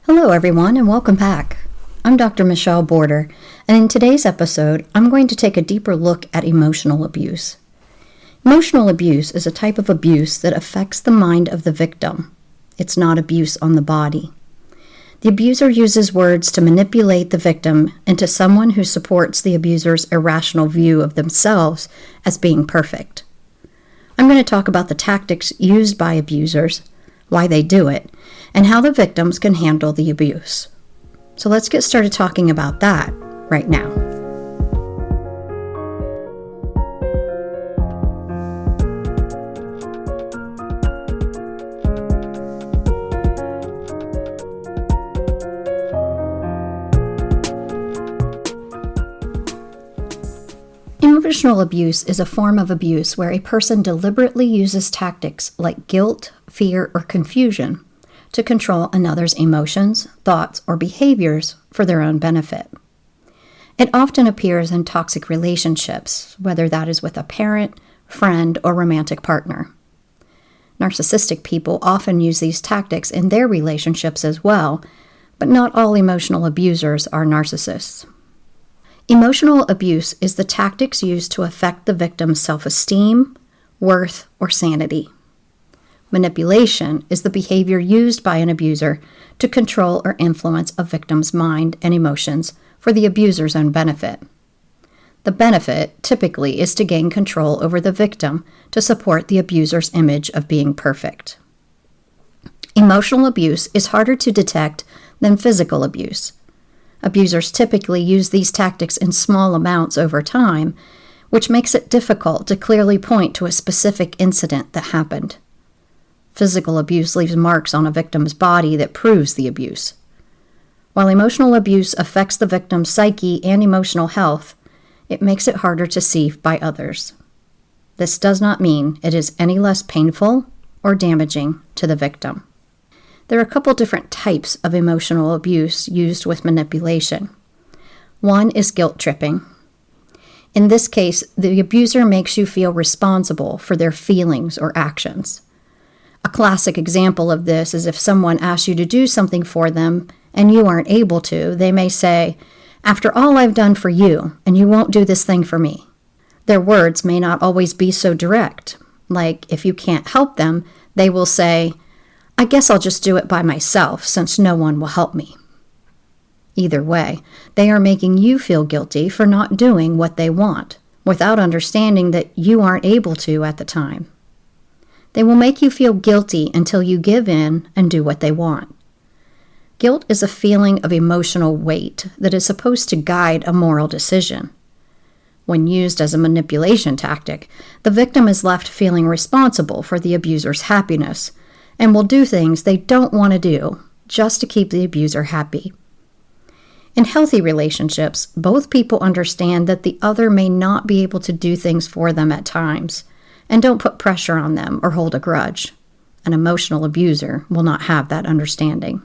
Hello everyone and welcome back. I'm Dr. Michelle Border, and in today's episode, I'm going to take a deeper look at emotional abuse. Emotional abuse is a type of abuse that affects the mind of the victim. It's not abuse on the body. The abuser uses words to manipulate the victim into someone who supports the abuser's irrational view of themselves as being perfect. I'm going to talk about the tactics used by abusers, why they do it, and how the victims can handle the abuse. So let's get started talking about that right now. Emotional abuse is a form of abuse where a person deliberately uses tactics like guilt, fear, or confusion to control another's emotions, thoughts, or behaviors for their own benefit. It often appears in toxic relationships, whether that is with a parent, friend, or romantic partner. Narcissistic people often use these tactics in their relationships as well, but not all emotional abusers are narcissists. Emotional abuse is the tactics used to affect the victim's self-esteem, worth, or sanity. Manipulation is the behavior used by an abuser to control or influence a victim's mind and emotions for the abuser's own benefit. The benefit typically is to gain control over the victim to support the abuser's image of being perfect. Emotional abuse is harder to detect than physical abuse. Abusers typically use these tactics in small amounts over time, which makes it difficult to clearly point to a specific incident that happened. Physical abuse leaves marks on a victim's body that proves the abuse. While emotional abuse affects the victim's psyche and emotional health, it makes it harder to see by others. This does not mean it is any less painful or damaging to the victim. There are a couple different types of emotional abuse used with manipulation. One is guilt tripping. In this case, the abuser makes you feel responsible for their feelings or actions. A classic example of this is if someone asks you to do something for them and you aren't able to, they may say, "After all I've done for you, and you won't do this thing for me." Their words may not always be so direct. Like, if you can't help them, they will say, "I guess I'll just do it by myself since no one will help me." Either way, they are making you feel guilty for not doing what they want, without understanding that you aren't able to at the time. They will make you feel guilty until you give in and do what they want. Guilt is a feeling of emotional weight that is supposed to guide a moral decision. When used as a manipulation tactic, the victim is left feeling responsible for the abuser's happiness and will do things they don't want to do just to keep the abuser happy. In healthy relationships, both people understand that the other may not be able to do things for them at times, and don't put pressure on them or hold a grudge. An emotional abuser will not have that understanding.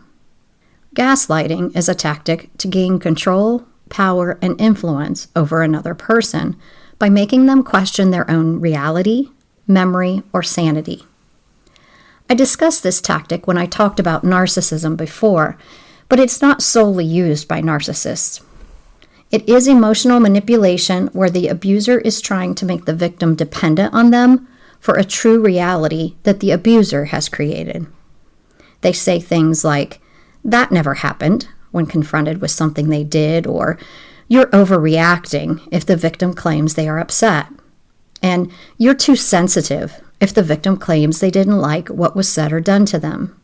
Gaslighting is a tactic to gain control, power, and influence over another person by making them question their own reality, memory, or sanity. I discussed this tactic when I talked about narcissism before, but it's not solely used by narcissists. It is emotional manipulation where the abuser is trying to make the victim dependent on them for a true reality that the abuser has created. They say things like, "That never happened," when confronted with something they did, or "You're overreacting," if the victim claims they are upset, and "You're too sensitive," if the victim claims they didn't like what was said or done to them.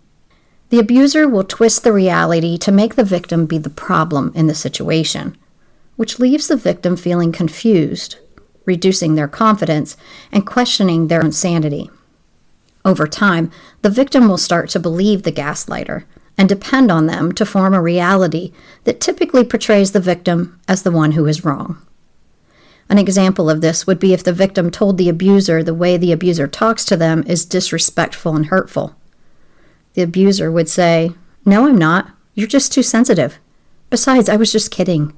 The abuser will twist the reality to make the victim be the problem in the situation, which leaves the victim feeling confused, reducing their confidence, and questioning their own sanity. Over time, the victim will start to believe the gaslighter and depend on them to form a reality that typically portrays the victim as the one who is wrong. An example of this would be if the victim told the abuser the way the abuser talks to them is disrespectful and hurtful. The abuser would say, "No, I'm not. You're just too sensitive. Besides, I was just kidding."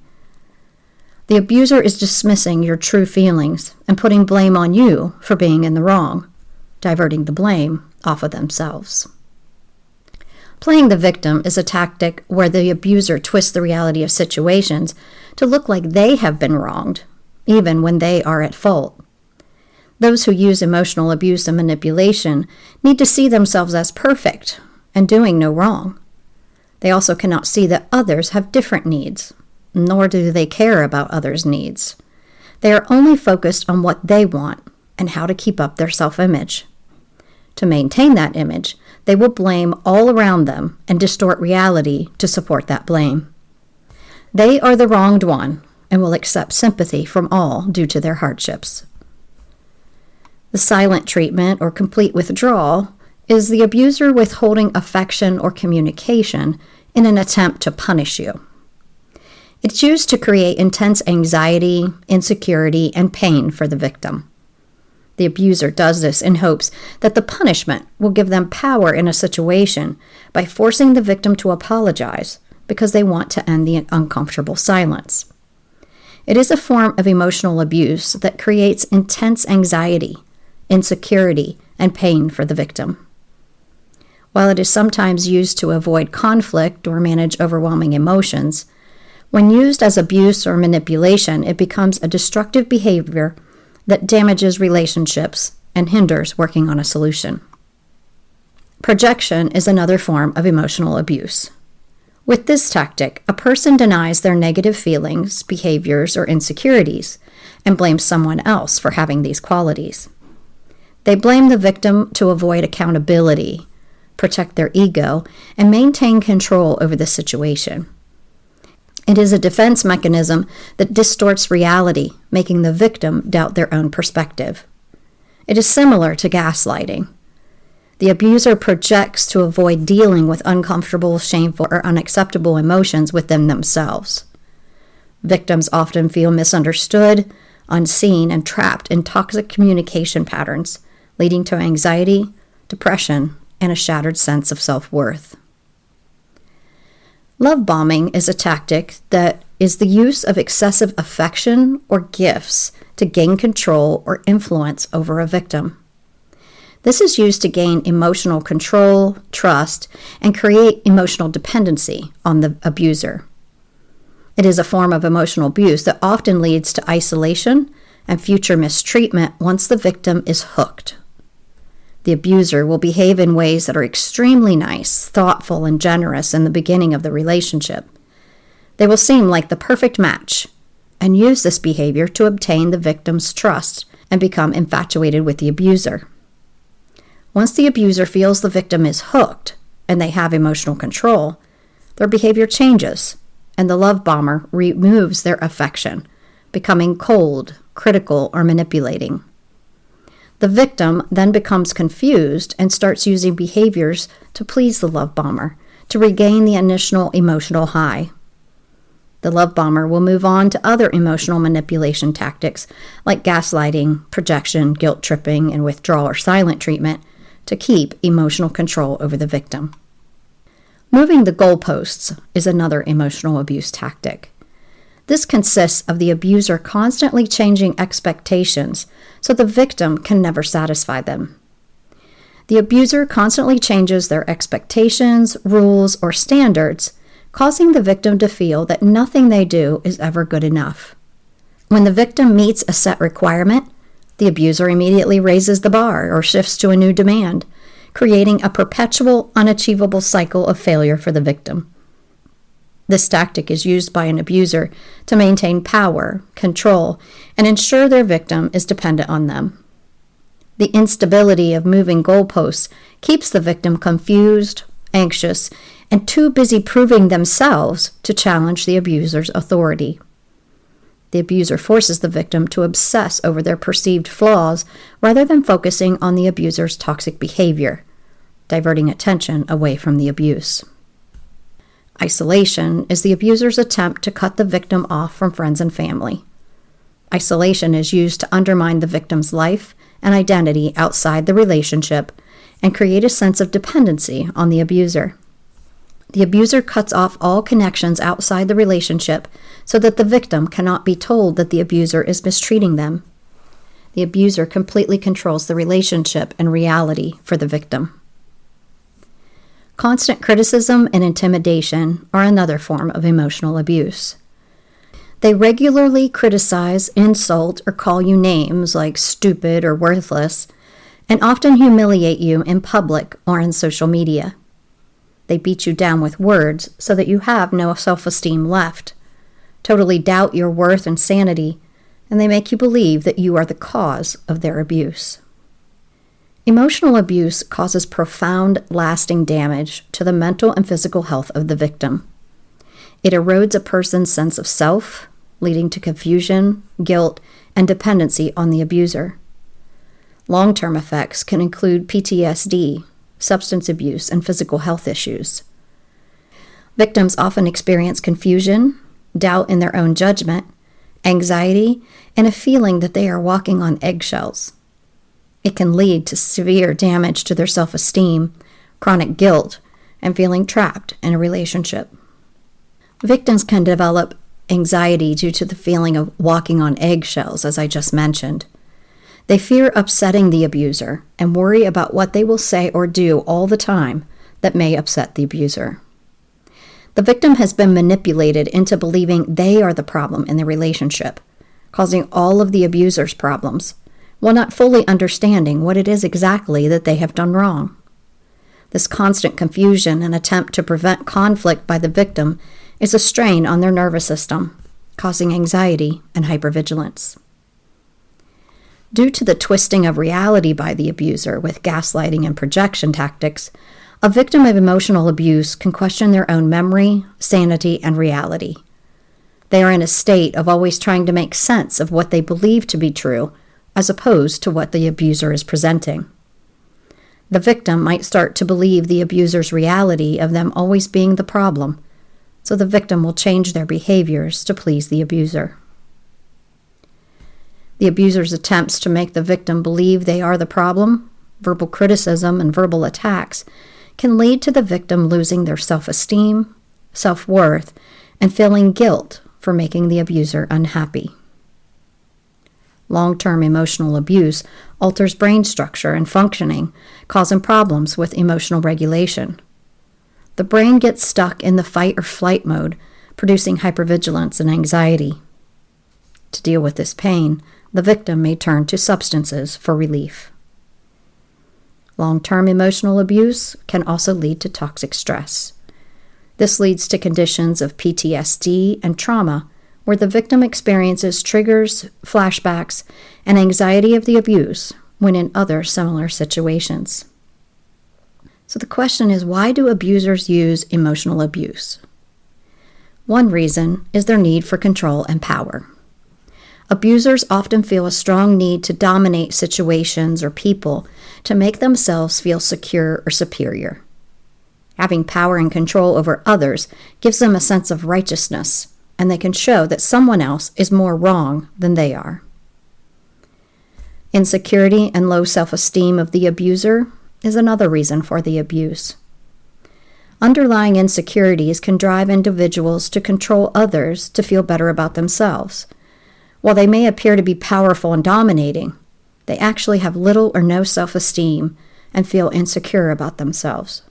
The abuser is dismissing your true feelings and putting blame on you for being in the wrong, diverting the blame off of themselves. Playing the victim is a tactic where the abuser twists the reality of situations to look like they have been wronged, even when they are at fault. Those who use emotional abuse and manipulation need to see themselves as perfect and doing no wrong. They also cannot see that others have different needs, nor do they care about others' needs. They are only focused on what they want and how to keep up their self-image. To maintain that image, they will blame all around them and distort reality to support that blame. They are the wronged one and will accept sympathy from all due to their hardships. The silent treatment or complete withdrawal is the abuser withholding affection or communication in an attempt to punish you. It's used to create intense anxiety, insecurity, and pain for the victim. The abuser does this in hopes that the punishment will give them power in a situation by forcing the victim to apologize because they want to end the uncomfortable silence. It is a form of emotional abuse that creates intense anxiety, insecurity, and pain for the victim. While it is sometimes used to avoid conflict or manage overwhelming emotions, when used as abuse or manipulation, it becomes a destructive behavior that damages relationships and hinders working on a solution. Projection is another form of emotional abuse. With this tactic, a person denies their negative feelings, behaviors, or insecurities and blames someone else for having these qualities. They blame the victim to avoid accountability, protect their ego, and maintain control over the situation. It is a defense mechanism that distorts reality, making the victim doubt their own perspective. It is similar to gaslighting. The abuser projects to avoid dealing with uncomfortable, shameful, or unacceptable emotions within themselves. Victims often feel misunderstood, unseen, and trapped in toxic communication patterns, leading to anxiety, depression, and a shattered sense of self-worth. Love bombing is a tactic that is the use of excessive affection or gifts to gain control or influence over a victim. This is used to gain emotional control, trust, and create emotional dependency on the abuser. It is a form of emotional abuse that often leads to isolation and future mistreatment once the victim is hooked. The abuser will behave in ways that are extremely nice, thoughtful, and generous in the beginning of the relationship. They will seem like the perfect match and use this behavior to obtain the victim's trust and become infatuated with the abuser. Once the abuser feels the victim is hooked and they have emotional control, their behavior changes and the love bomber removes their affection, becoming cold, critical, or manipulating. The victim then becomes confused and starts using behaviors to please the love bomber, to regain the initial emotional high. The love bomber will move on to other emotional manipulation tactics like gaslighting, projection, guilt tripping, and withdrawal or silent treatment to keep emotional control over the victim. Moving the goalposts is another emotional abuse tactic. This consists of the abuser constantly changing expectations so the victim can never satisfy them. The abuser constantly changes their expectations, rules, or standards, causing the victim to feel that nothing they do is ever good enough. When the victim meets a set requirement, the abuser immediately raises the bar or shifts to a new demand, creating a perpetual, unachievable cycle of failure for the victim. This tactic is used by an abuser to maintain power, control, and ensure their victim is dependent on them. The instability of moving goalposts keeps the victim confused, anxious, and too busy proving themselves to challenge the abuser's authority. The abuser forces the victim to obsess over their perceived flaws rather than focusing on the abuser's toxic behavior, diverting attention away from the abuse. Isolation is the abuser's attempt to cut the victim off from friends and family. Isolation is used to undermine the victim's life and identity outside the relationship and create a sense of dependency on the abuser. The abuser cuts off all connections outside the relationship so that the victim cannot be told that the abuser is mistreating them. The abuser completely controls the relationship and reality for the victim. Constant criticism and intimidation are another form of emotional abuse. They regularly criticize, insult, or call you names like stupid or worthless, and often humiliate you in public or in social media. They beat you down with words so that you have no self-esteem left, totally doubt your worth and sanity, and they make you believe that you are the cause of their abuse. Emotional abuse causes profound, lasting damage to the mental and physical health of the victim. It erodes a person's sense of self, leading to confusion, guilt, and dependency on the abuser. Long-term effects can include PTSD, substance abuse, and physical health issues. Victims often experience confusion, doubt in their own judgment, anxiety, and a feeling that they are walking on eggshells. It can lead to severe damage to their self-esteem, chronic guilt, and feeling trapped in a relationship. Victims can develop anxiety due to the feeling of walking on eggshells, as I just mentioned. They fear upsetting the abuser and worry about what they will say or do all the time that may upset the abuser. The victim has been manipulated into believing they are the problem in the relationship, causing all of the abuser's problems, while not fully understanding what it is exactly that they have done wrong. This constant confusion and attempt to prevent conflict by the victim is a strain on their nervous system, causing anxiety and hypervigilance. Due to the twisting of reality by the abuser with gaslighting and projection tactics, a victim of emotional abuse can question their own memory, sanity, and reality. They are in a state of always trying to make sense of what they believe to be true, as opposed to what the abuser is presenting. The victim might start to believe the abuser's reality of them always being the problem, so the victim will change their behaviors to please the abuser. The abuser's attempts to make the victim believe they are the problem, verbal criticism, and verbal attacks can lead to the victim losing their self-esteem, self-worth, and feeling guilt for making the abuser unhappy. Long-term emotional abuse alters brain structure and functioning, causing problems with emotional regulation. The brain gets stuck in the fight or flight mode, producing hypervigilance and anxiety. To deal with this pain, the victim may turn to substances for relief. Long-term emotional abuse can also lead to toxic stress. This leads to conditions of PTSD and trauma, where the victim experiences triggers, flashbacks, and anxiety of the abuse when in other similar situations. So the question is, why do abusers use emotional abuse? One reason is their need for control and power. Abusers often feel a strong need to dominate situations or people to make themselves feel secure or superior. Having power and control over others gives them a sense of righteousness, and they can show that someone else is more wrong than they are. Insecurity and low self-esteem of the abuser is another reason for the abuse. Underlying insecurities can drive individuals to control others to feel better about themselves. While they may appear to be powerful and dominating, they actually have little or no self-esteem and feel insecure about themselves.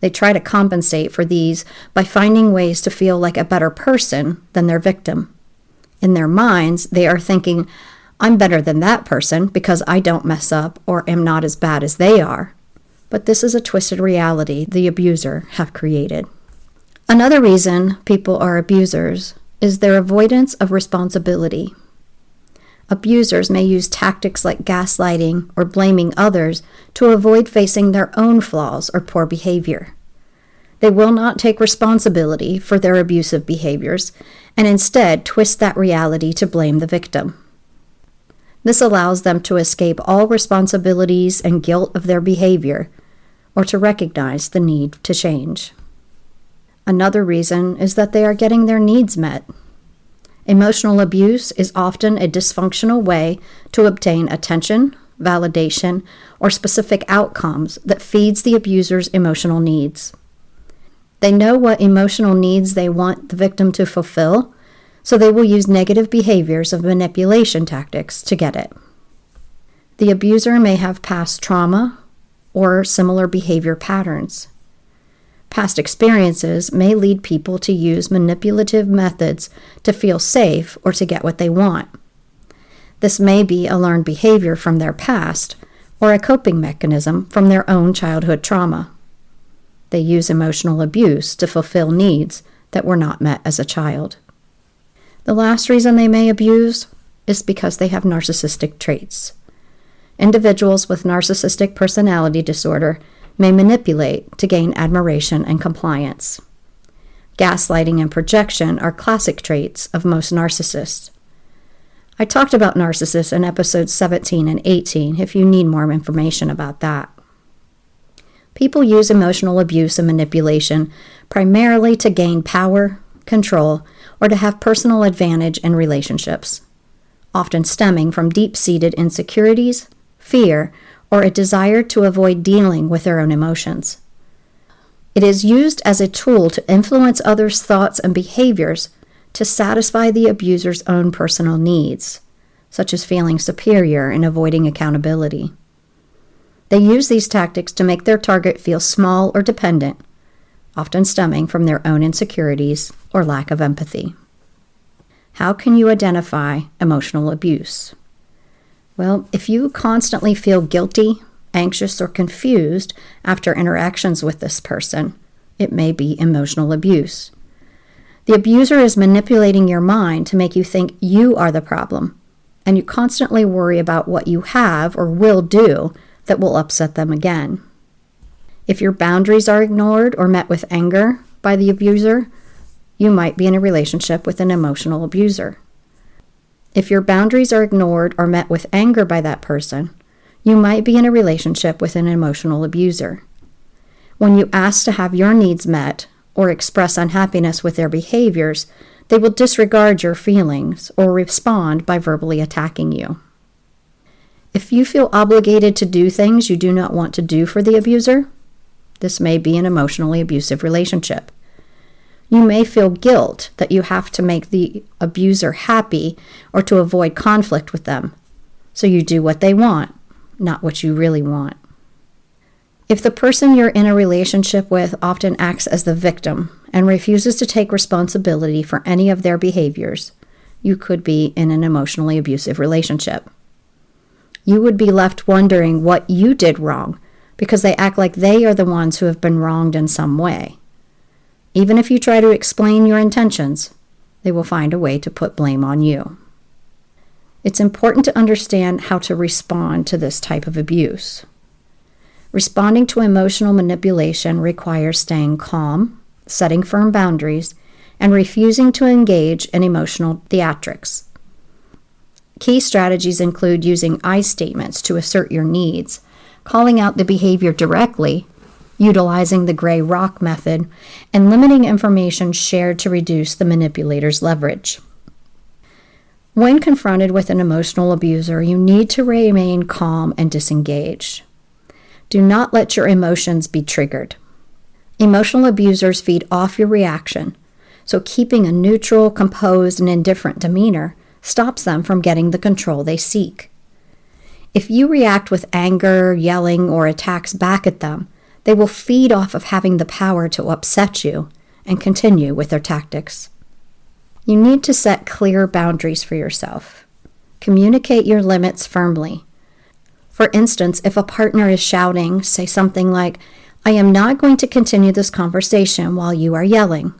They try to compensate for these by finding ways to feel like a better person than their victim. In their minds, they are thinking, I'm better than that person because I don't mess up or am not as bad as they are. But this is a twisted reality the abuser have created. Another reason people are abusers is their avoidance of responsibility. Abusers may use tactics like gaslighting or blaming others to avoid facing their own flaws or poor behavior. They will not take responsibility for their abusive behaviors and instead twist that reality to blame the victim. This allows them to escape all responsibilities and guilt of their behavior or to recognize the need to change. Another reason is that they are getting their needs met. Emotional abuse is often a dysfunctional way to obtain attention, validation, or specific outcomes that feeds the abuser's emotional needs. They know what emotional needs they want the victim to fulfill, so they will use negative behaviors of manipulation tactics to get it. The abuser may have past trauma or similar behavior patterns. Past experiences may lead people to use manipulative methods to feel safe or to get what they want. This may be a learned behavior from their past or a coping mechanism from their own childhood trauma. They use emotional abuse to fulfill needs that were not met as a child. The last reason they may abuse is because they have narcissistic traits. Individuals with narcissistic personality disorder may manipulate to gain admiration and compliance. Gaslighting and projection are classic traits of most narcissists. I talked about narcissists in episodes 17 and 18 if you need more information about that. People use emotional abuse and manipulation primarily to gain power, control, or to have personal advantage in relationships, often stemming from deep-seated insecurities, fear, or a desire to avoid dealing with their own emotions. It is used as a tool to influence others' thoughts and behaviors to satisfy the abuser's own personal needs, such as feeling superior and avoiding accountability. They use these tactics to make their target feel small or dependent, often stemming from their own insecurities or lack of empathy. How can you identify emotional abuse? Well, if you constantly feel guilty, anxious, or confused after interactions with this person, it may be emotional abuse. The abuser is manipulating your mind to make you think you are the problem, and you constantly worry about what you have or will do that will upset them again. If your boundaries are ignored or met with anger by the abuser, you might be in a relationship with an emotional abuser. If your boundaries are ignored or met with anger by that person, you might be in a relationship with an emotional abuser. When you ask to have your needs met or express unhappiness with their behaviors, they will disregard your feelings or respond by verbally attacking you. If you feel obligated to do things you do not want to do for the abuser, this may be an emotionally abusive relationship. You may feel guilt that you have to make the abuser happy or to avoid conflict with them, so you do what they want, not what you really want. If the person you're in a relationship with often acts as the victim and refuses to take responsibility for any of their behaviors, you could be in an emotionally abusive relationship. You would be left wondering what you did wrong because they act like they are the ones who have been wronged in some way. Even if you try to explain your intentions, they will find a way to put blame on you. It's important to understand how to respond to this type of abuse. Responding to emotional manipulation requires staying calm, setting firm boundaries, and refusing to engage in emotional theatrics. Key strategies include using I statements to assert your needs, calling out the behavior directly, utilizing the gray rock method, and limiting information shared to reduce the manipulator's leverage. When confronted with an emotional abuser, you need to remain calm and disengaged. Do not let your emotions be triggered. Emotional abusers feed off your reaction, so keeping a neutral, composed, and indifferent demeanor stops them from getting the control they seek. If you react with anger, yelling, or attacks back at them, they will feed off of having the power to upset you and continue with their tactics. You need to set clear boundaries for yourself. Communicate your limits firmly. For instance, if a partner is shouting, say something like, "I am not going to continue this conversation while you are yelling,"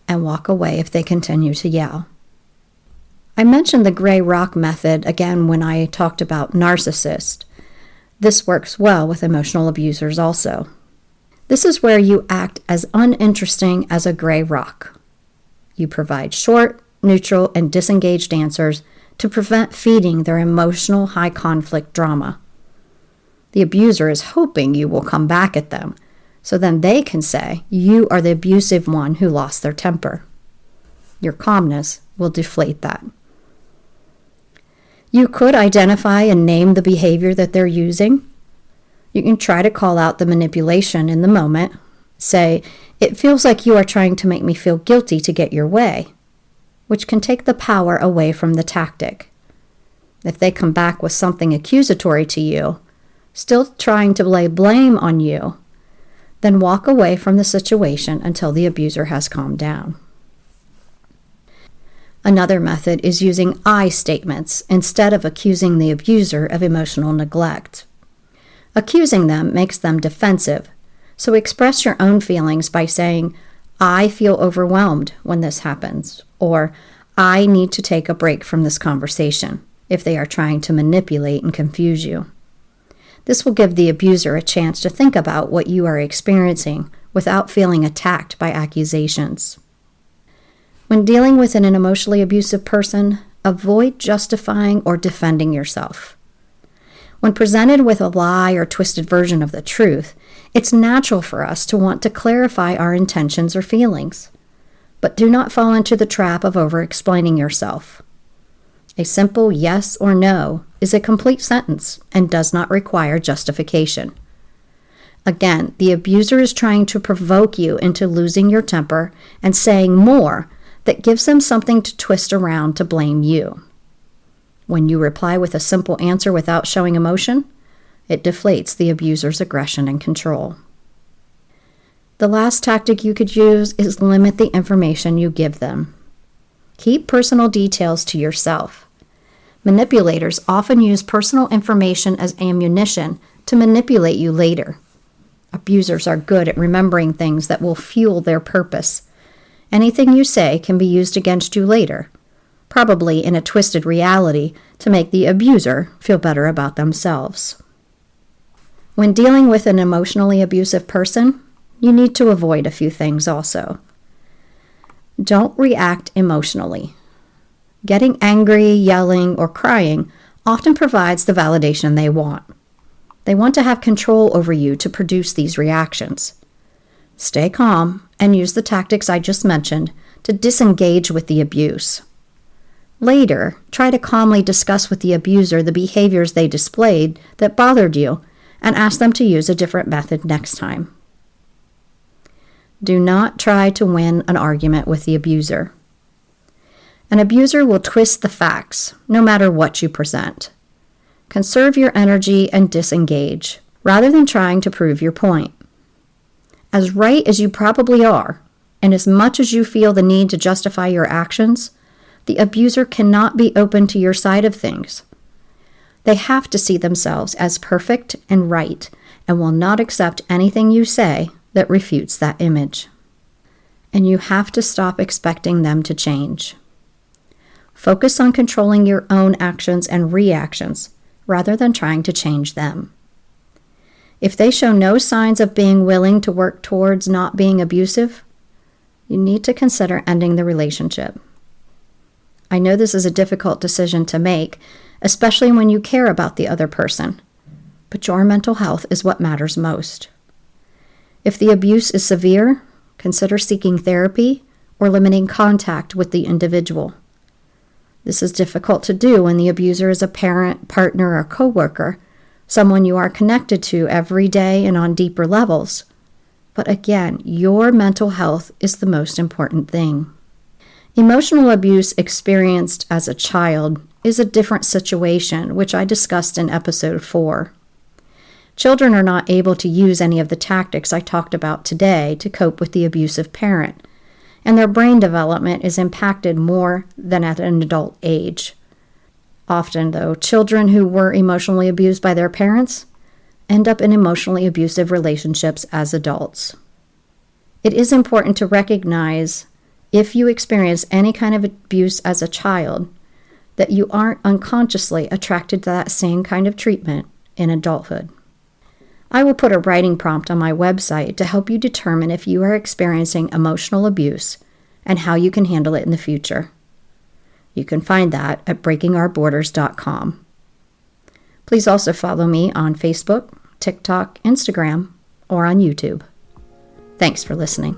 and walk away if they continue to yell. I mentioned the gray rock method again when I talked about narcissists. This works well with emotional abusers also. This is where you act as uninteresting as a gray rock. You provide short, neutral, and disengaged answers to prevent feeding their emotional high-conflict drama. The abuser is hoping you will come back at them, so then they can say you are the abusive one who lost their temper. Your calmness will deflate that. You could identify and name the behavior that they're using. You can try to call out the manipulation in the moment. Say, "It feels like you are trying to make me feel guilty to get your way," which can take the power away from the tactic. If they come back with something accusatory to you, still trying to lay blame on you, Then walk away from the situation until the abuser has calmed down. Another method is using I statements instead of accusing the abuser of emotional neglect. Accusing them makes them defensive, so express your own feelings by saying, I feel overwhelmed when this happens, or I need to take a break from this conversation, if they are trying to manipulate and confuse you. This will give the abuser a chance to think about what you are experiencing without feeling attacked by accusations. When dealing with an emotionally abusive person, avoid justifying or defending yourself. When presented with a lie or twisted version of the truth, it's natural for us to want to clarify our intentions or feelings. But do not fall into the trap of over-explaining yourself. A simple yes or no is a complete sentence and does not require justification. Again, the abuser is trying to provoke you into losing your temper and saying more that gives them something to twist around to blame you. When you reply with a simple answer without showing emotion, it deflates the abuser's aggression and control. The last tactic you could use is limit the information you give them. Keep personal details to yourself. Manipulators often use personal information as ammunition to manipulate you later. Abusers are good at remembering things that will fuel their purpose. Anything you say can be used against you later, probably in a twisted reality to make the abuser feel better about themselves. When dealing with an emotionally abusive person, you need to avoid a few things also. Don't react emotionally. Getting angry, yelling, or crying often provides the validation they want. They want to have control over you to produce these reactions. Stay calm and use the tactics I just mentioned to disengage with the abuse. Later, try to calmly discuss with the abuser the behaviors they displayed that bothered you and ask them to use a different method next time. Do not try to win an argument with the abuser. An abuser will twist the facts, no matter what you present. Conserve your energy and disengage, rather than trying to prove your point. As right as you probably are, and as much as you feel the need to justify your actions, the abuser cannot be open to your side of things. They have to see themselves as perfect and right, and will not accept anything you say that refutes that image. And you have to stop expecting them to change. Focus on controlling your own actions and reactions rather than trying to change them. If they show no signs of being willing to work towards not being abusive, you need to consider ending the relationship. I know this is a difficult decision to make, especially when you care about the other person, but your mental health is what matters most. If the abuse is severe, consider seeking therapy or limiting contact with the individual. This is difficult to do when the abuser is a parent, partner, or coworker, someone you are connected to every day and on deeper levels. But again, your mental health is the most important thing. Emotional abuse experienced as a child is a different situation, which I discussed in episode 4. Children are not able to use any of the tactics I talked about today to cope with the abusive parent, and their brain development is impacted more than at an adult age. Often, though, children who were emotionally abused by their parents end up in emotionally abusive relationships as adults. It is important to recognize, if you experience any kind of abuse as a child, that you aren't unconsciously attracted to that same kind of treatment in adulthood. I will put a writing prompt on my website to help you determine if you are experiencing emotional abuse and how you can handle it in the future. You can find that at breakingoutrborders.com. Please also follow me on Facebook, TikTok, Instagram, or on YouTube. Thanks for listening.